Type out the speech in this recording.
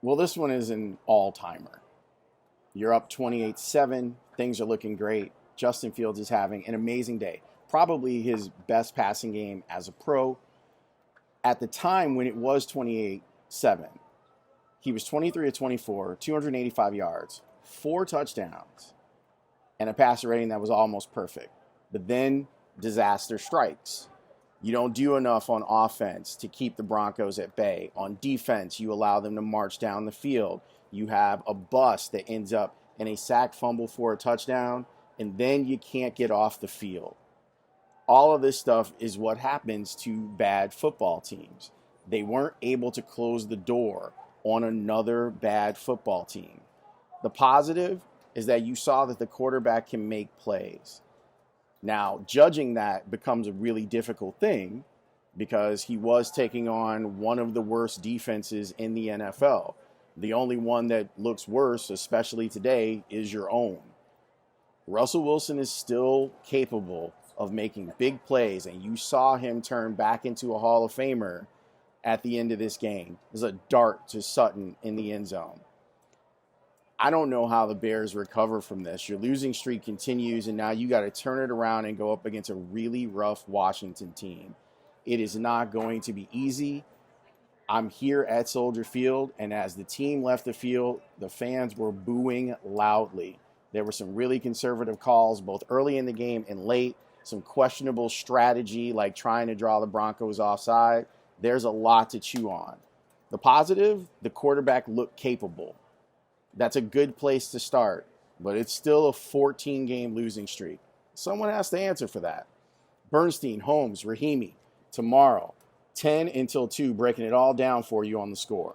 Well, this one is an all-timer. You're up 28-7. Things are looking great. Justin Fields is having an amazing day. Probably his best passing game as a pro. At the time when it was 28-7, he was 23 of 24, 285 yards, 4 touchdowns, and a passer rating that was almost perfect. But then disaster strikes. You don't do enough on offense to keep the Broncos at bay. On defense, you allow them to march down the field. You have a bust that ends up in a sack fumble for a touchdown, and then you can't get off the field. All of this stuff is what happens to bad football teams. They weren't able to close the door on another bad football team. The positive is that you saw that the quarterback can make plays. Now, judging that becomes a really difficult thing because he was taking on one of the worst defenses in the NFL. The only one that looks worse, especially today, is your own. Russell Wilson is still capable of making big plays, and you saw him turn back into a Hall of Famer at the end of this game. There's a dart to Sutton in the end zone. I don't know how the Bears recover from this. Your losing streak continues, and now you got to turn it around and go up against a really rough Washington team. It is not going to be easy. I'm here at Soldier Field, and as the team left the field, the fans were booing loudly. There were some really conservative calls, both early in the game and late. Some questionable strategy, like trying to draw the Broncos offside. There's a lot to chew on. The positive, the quarterback looked capable. That's a good place to start, but it's still a 14-game losing streak. Someone has to answer for that. Bernstein, Holmes, Rahimi, tomorrow, 10 until 2, breaking it all down for you on the score.